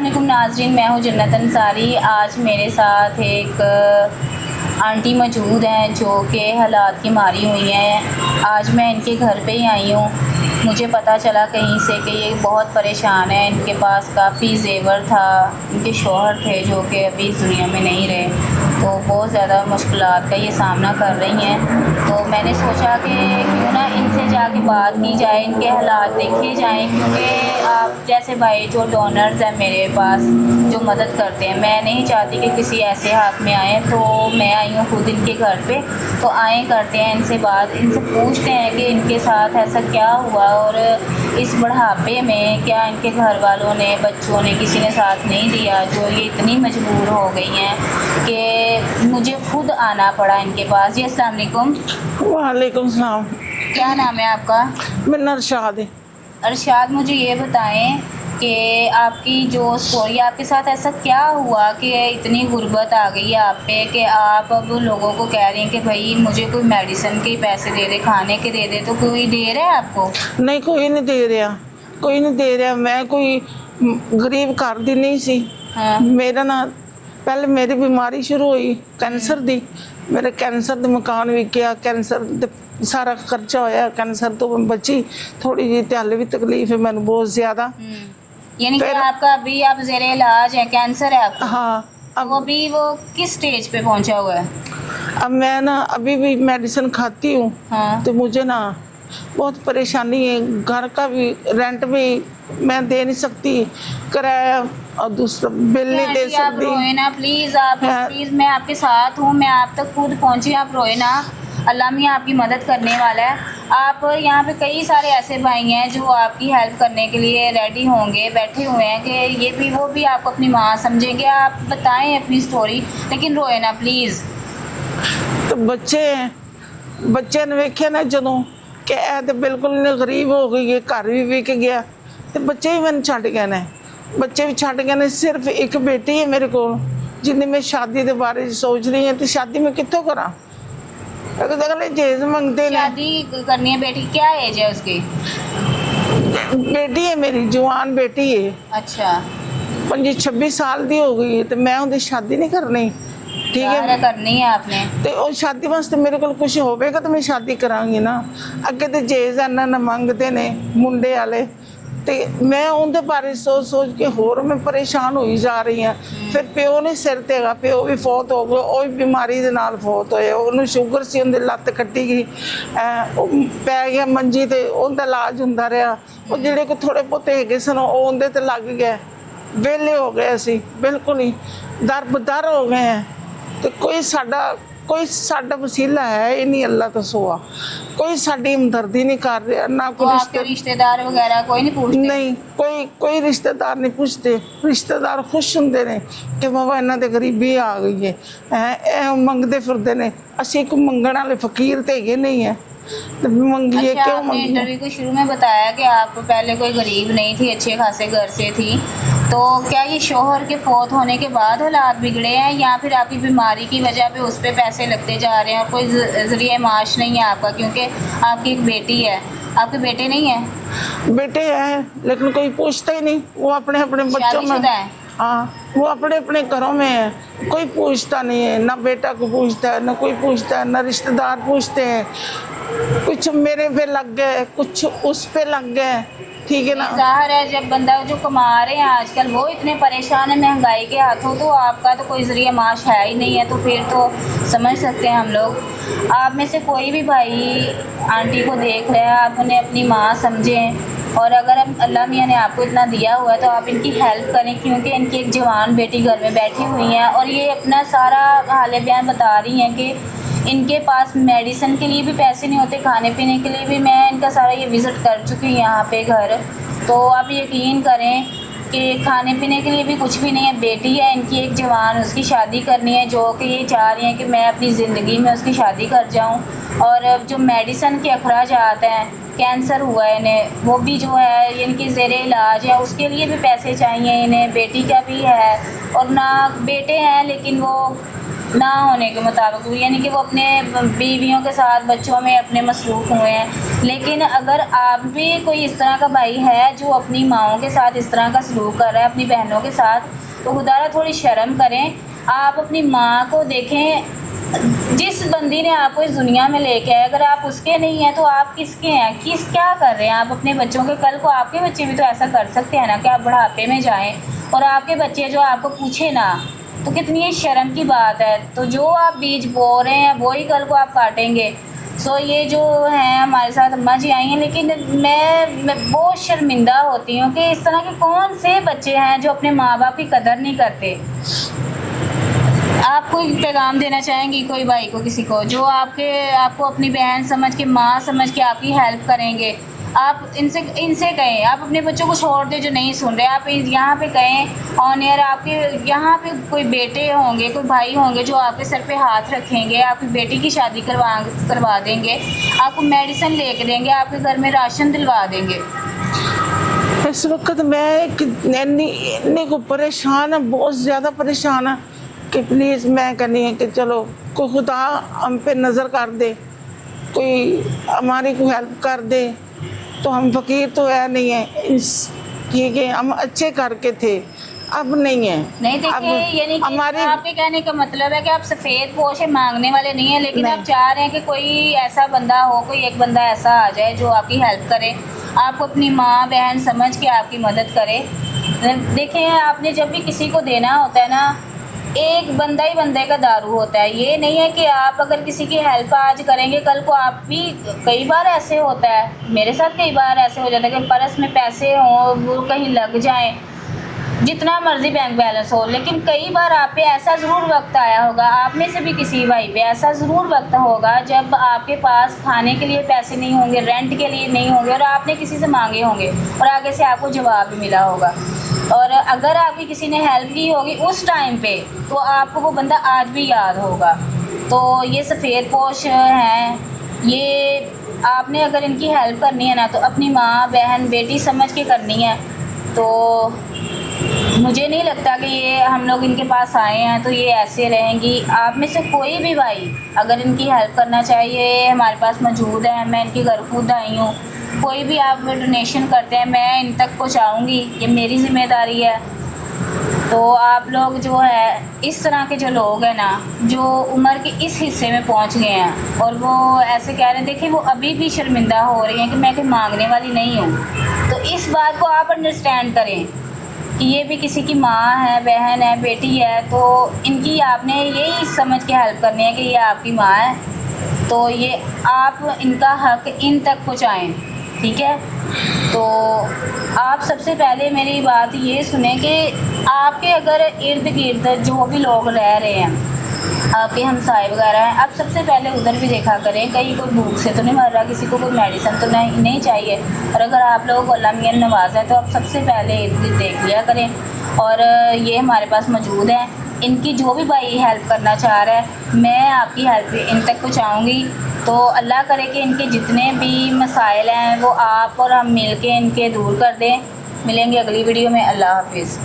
वालेकुम नाज़रीन, मैं हूँ जन्नत अंसारी। आज मेरे साथ एक आंटी मौजूद हैं जो कि हालात की मारी हुई हैं। आज मैं इनके घर पे ही आई हूँ। मुझे पता चला कहीं से कि ये बहुत परेशान है। इनके पास काफ़ी जेवर था, इनके शौहर थे जो कि अभी इस दुनिया में नहीं रहे, तो बहुत ज़्यादा मुश्किलात का ये सामना कर रही हैं। तो मैंने सोचा कि क्यों ना इनसे जाके बात की जाए, इनके हालात देखे जाएं, क्योंकि आप जैसे भाई जो डोनर्स हैं मेरे पास जो मदद करते हैं, मैं नहीं चाहती कि किसी ऐसे हाथ में आए। तो मैं आई हूँ खुद इनके घर पे, तो आए करते हैं इनसे बात, इनसे पूछते हैं कि इनके साथ ऐसा क्या हुआ और इस बुढ़ापे में क्या इनके घर वालों ने, बच्चों ने, किसी ने साथ नहीं दिया, जो ये इतनी मजबूर हो गई हैं कि मुझे खुद आना पड़ा इनके पास। जी अस्सलाम वालेकुम। वालेकुम सलाम। क्या नाम है आपका? मेरा अरशाद है। अरशाद, मुझे ये बताएं कि आपकी जो स्टोरी, आपके साथ ऐसा क्या हुआ कि इतनी गुर्बत आ गई है आप पे कि आप अब लोगों को कह रही हैं कि भाई मुझे कोई मेडिसिन के पैसे दे दे, खाने के दे दे, तो कोई दे रहा है आपको? नहीं, कोई नहीं दे रहा, कोई नहीं दे रहा। मैं कोई गरीब घर दी नहीं सी। हाँ। मेरा ना पहले मेरी बीमारी शुरू हुई कैंसर दी। मेरे कैंसर दे मकान विकिया, कैंसर दे सारा खर्चा होया, कैंसर तो मैं बची थोड़ी जी, ते हाले भी तकलीफ है मैंने बहुत ज़्यादा। यानी कि आपका अभी आप ज़ेरे इलाज है, कैंसर है आपको? हाँ। अब वो अभी वो किस स्टेज पे पहुंचा हुआ है? अब मैं ना अभी भी मेडिसिन खाती हूँ। हाँ। तो मुझे ना बहुत परेशानी है, घर का भी रेंट भी मैं दे नहीं सकती, किराया और दूसरा बिल नहीं दे आंटी, आप सकती। रोए ना प्लीज़, आप हाँ। प्लीज़, मैं आपके साथ हूँ, मैं आप तक खुद पहुँची, आप रोए ना। अल्लाह मियाँ आपकी मदद करने वाला है। आप यहाँ पे कई सारे ऐसे भाई हैं जो आपकी हेल्प करने के लिए रेडी होंगे, बैठे हुए हैं कि ये भी वो भी आपको अपनी माँ समझेंगे। आप बताएं अपनी स्टोरी, लेकिन रोए ना प्लीज़। तो बच्चे ने वेखे ना जदों कि ए तो बिल्कुल ने गरीब हो गई है, घर भी विक गया, तो बच्चे भी मैंने छड्ड गए ने। बच्चे भी छड्ड गए ने। सिर्फ एक बेटी है मेरे को, जिन्हें मैं शादी के बारे सोच रही हूँ। तो शादी मैं कितों करा? अगले जेज मंगते ने। शादी करनी है बेटी, क्या एज है उसकी? बेटी है मेरी, जवान बेटी है। अच्छा। 25-26 साल की हो गई है, तो मैं उनकी शादी नहीं करनी। ठीक है, करनी है आपने? तो शादी वास्ते मेरे को कुछ होवेगा तो मैं शादी करांगी ना। अगे तो जेज इन्ना मंगते ने मुंडे वाले, तो मैं उनके बारे सोच सोच के होर मैं परेशान हुई जा रही हाँ। फिर प्यो नहीं सिर ते हैगा, प्यो भी फौत हो गया, वो भी बीमारी के नाल फौत होए। उन्होंने शुगर सी, उनकी लत्त कट्टी गई, पै गया मंजी ते, उनका इलाज होंदा रहा। वो जिहड़े को थोड़े बहुते हैगे सन वो उनदे ते लग गए, वेले हो गए, असी बिल्कुल ही दर हो गए हैं। तो कोई साडा वसीला है ही नहीं, अल्लाह तो सुआ। कोई साडी हमदर्दी नहीं कर रहा ना। तो आपके रिश्तेदार वगैरह कोई नहीं पूछते? नहीं, कोई रिश्तेदार नहीं पूछते। रिश्तेदार खुश होंगे ने कि बाबा इन्हों ते गरीबी आ गई है, मंगते फिरते ने। असी कोई मंगण वाले फकीर तो है नहीं है, तो मंगिए अच्छा, क्यों आपने मंगिए? इंटरव्यू के शुरू में बताया कि आप पहले कोई गरीब नहीं थी, अच्छे खासे घर से थी, तो क्या ये शोहर के फौत होने के बाद हालात बिगड़े हैं या फिर आपकी बीमारी की वजह पे उस पर पैसे लगते जा रहे हैं और कोई जरिए माश नहीं है आपका? क्योंकि आपकी एक बेटी है, आपके बेटे नहीं है? बेटे हैं लेकिन कोई पूछता ही नहीं। वो अपने अपने बच्चों में, शादीशुदा है? हाँ, वो अपने अपने घरों में है, कोई पूछता नहीं है। ना बेटा को पूछता है, ना कोई पूछता है, ना रिश्तेदार पूछते हैं। कुछ मेरे पे लग गए, कुछ उस पे लग गए। ठीक है ना। ज़ाहिर है जब बंदा जो कमा रहे हैं आजकल वो इतने परेशान है महंगाई के हाथों, तो आपका तो कोई ज़रिया माश है ही नहीं है, तो फिर तो समझ सकते हैं हम लोग। आप में से कोई भी भाई आंटी को देख रहे हैं, आप उन्हें अपनी माँ समझें, और अगर अब अल्लाह मियाँ ने आपको इतना दिया हुआ है तो आप इनकी हेल्प करें, क्योंकि इनकी एक जवान बेटी घर में बैठी हुई हैं और ये अपना सारा हाल बयान बता रही हैं कि इनके पास मेडिसिन के लिए भी पैसे नहीं होते, खाने पीने के लिए भी। मैं इनका सारा ये विज़िट कर चुकी हूँ यहाँ पे घर, तो आप यकीन करें कि खाने पीने के लिए भी कुछ भी नहीं है। बेटी है इनकी एक जवान, उसकी शादी करनी है, जो कि ये चाह रही हैं कि मैं अपनी ज़िंदगी में उसकी शादी कर जाऊँ। और जो मेडिसिन के अखराजात हैं, कैंसर हुआ है इन्हें, वो भी जो है इनकी ज़ेरे इलाज है, उसके लिए भी पैसे चाहिए इन्हें। बेटी का भी है और ना बेटे हैं, लेकिन वो ना होने के मुताबिक, यानी कि वो अपने बीवियों के साथ बच्चों में अपने मसरूफ़ हुए हैं। लेकिन अगर आप भी कोई इस तरह का भाई है जो अपनी माओं के साथ इस तरह का सलूक कर रहा है, अपनी बहनों के साथ, तो खुदारा थोड़ी शर्म करें। आप अपनी माँ को देखें, जिस बंदी ने आपको इस दुनिया में लेके आया, अगर आप उसके नहीं हैं तो आप किसके हैं? क्या कर रहे हैं आप अपने बच्चों के? कल को आपके बच्चे भी तो ऐसा कर सकते हैं ना कि आप बुढ़ापे में जाएं और आपके बच्चे जो आपको पूछे ना, तो कितनी शर्म की बात है। तो जो आप बीज बो रहे हैं वही कल को आप काटेंगे। सो ये जो हैं हमारे साथ अम्मा जी आई हैं, लेकिन मैं बहुत शर्मिंदा होती हूँ कि इस तरह के कौन से बच्चे हैं जो अपने माँ बाप की कदर नहीं करते। आप कोई पैगाम देना चाहेंगी कोई भाई को, किसी को जो आपको अपनी बहन समझ के, माँ समझ के आपकी हेल्प करेंगे? आप इनसे कहें, आप अपने बच्चों को छोड़ दें जो नहीं सुन रहे, आप यहाँ पे कहें ऑन एयर। आपके यहाँ पे कोई बेटे होंगे, कोई भाई होंगे जो आपके सर पे हाथ रखेंगे, आपकी बेटी की शादी करवा देंगे, आपको मेडिसिन लेके देंगे, आपके घर में राशन दिलवा देंगे। इस वक्त मैं इतने को परेशान है, बहुत ज़्यादा परेशान है कि प्लीज़ मैं कहनी है कि चलो कोई खुदा हम पे नज़र कर दे, कोई हमारी को हेल्प कर दे। तो हम फ़कीर तो है नहीं है, ठीक है, हम अच्छे करके थे, अब नहीं है। नहीं देखिए, यानी कि हमारे आपके कहने का मतलब है कि आप सफ़ेद पोशे मांगने वाले नहीं हैं, लेकिन आप चाह रहे हैं कि कोई ऐसा बंदा हो, कोई एक बंदा ऐसा आ जाए जो आपकी हेल्प करे, आपको अपनी माँ बहन समझ के आपकी मदद करे। देखें, आपने जब भी किसी को देना होता है ना, एक बंदा ही बंदे का दारू होता है। ये नहीं है कि आप अगर किसी की हेल्प आज करेंगे कल को आप भी, कई बार ऐसे होता है, मेरे साथ कई बार ऐसे हो जाता है कि पर्स में पैसे हों, वो कहीं लग जाएं, जितना मर्जी बैंक बैलेंस हो, लेकिन कई बार आप पे ऐसा ज़रूर वक्त आया होगा, आप में से भी किसी भाई पे ऐसा ज़रूर वक्त होगा जब आपके पास खाने के लिए पैसे नहीं होंगे, रेंट के लिए नहीं होंगे और आपने किसी से मांगे होंगे और आगे से आपको जवाब भी मिला होगा। और अगर आपकी किसी ने हेल्प की होगी उस टाइम पे, तो आपको वो बंदा आज भी याद होगा। तो ये सफ़ेद पोश हैं, ये आपने अगर इनकी हेल्प करनी है ना तो अपनी माँ बहन बेटी समझ के करनी है। तो मुझे नहीं लगता कि ये हम लोग इनके पास आए हैं तो ये ऐसे रहेंगी। आप में से कोई भी भाई अगर इनकी हेल्प करना चाहिए, हमारे पास मौजूद है, मैं इनके घर खुद आई हूँ, कोई भी आप डोनेशन करते हैं मैं इन तक पहुँचाऊँगी, ये मेरी ज़िम्मेदारी है। तो आप लोग जो है, इस तरह के जो लोग हैं ना, जो उम्र के इस हिस्से में पहुंच गए हैं और वो ऐसे कह रहे हैं, देखिए वो अभी भी शर्मिंदा हो रही हैं कि मैं कोई मांगने वाली नहीं हूँ, तो इस बात को आप अंडरस्टैंड करें कि ये भी किसी की माँ है, बहन है, बेटी है, तो इनकी आपने यही समझ के हेल्प करनी है कि ये आपकी माँ है, तो ये आप इनका हक इन तक पहुँचाएँ, ठीक है। तो आप सबसे पहले मेरी बात ये सुने कि आपके अगर इर्द गिर्द जो भी लोग रह रहे हैं, आपके हमसाए वगैरह हैं, आप सबसे पहले उधर भी देखा करें कहीं कोई भूख से तो नहीं मर रहा, किसी को कोई मेडिसिन तो नहीं चाहिए। और अगर आप लोग अल्लाह मियां नवाज़ हैं तो आप सबसे पहले इर्द गिर्द देख लिया करें। और ये हमारे पास मौजूद हैं, इनकी जो भी भाई हेल्प करना चाह रहा है, मैं आपकी हेल्प इन तक पहुँचाऊँगी। तो अल्लाह करे कि इनके जितने भी मसाइल हैं वो आप और हम मिल के इनके दूर कर दें। मिलेंगे अगली वीडियो में। अल्लाह हाफिज़।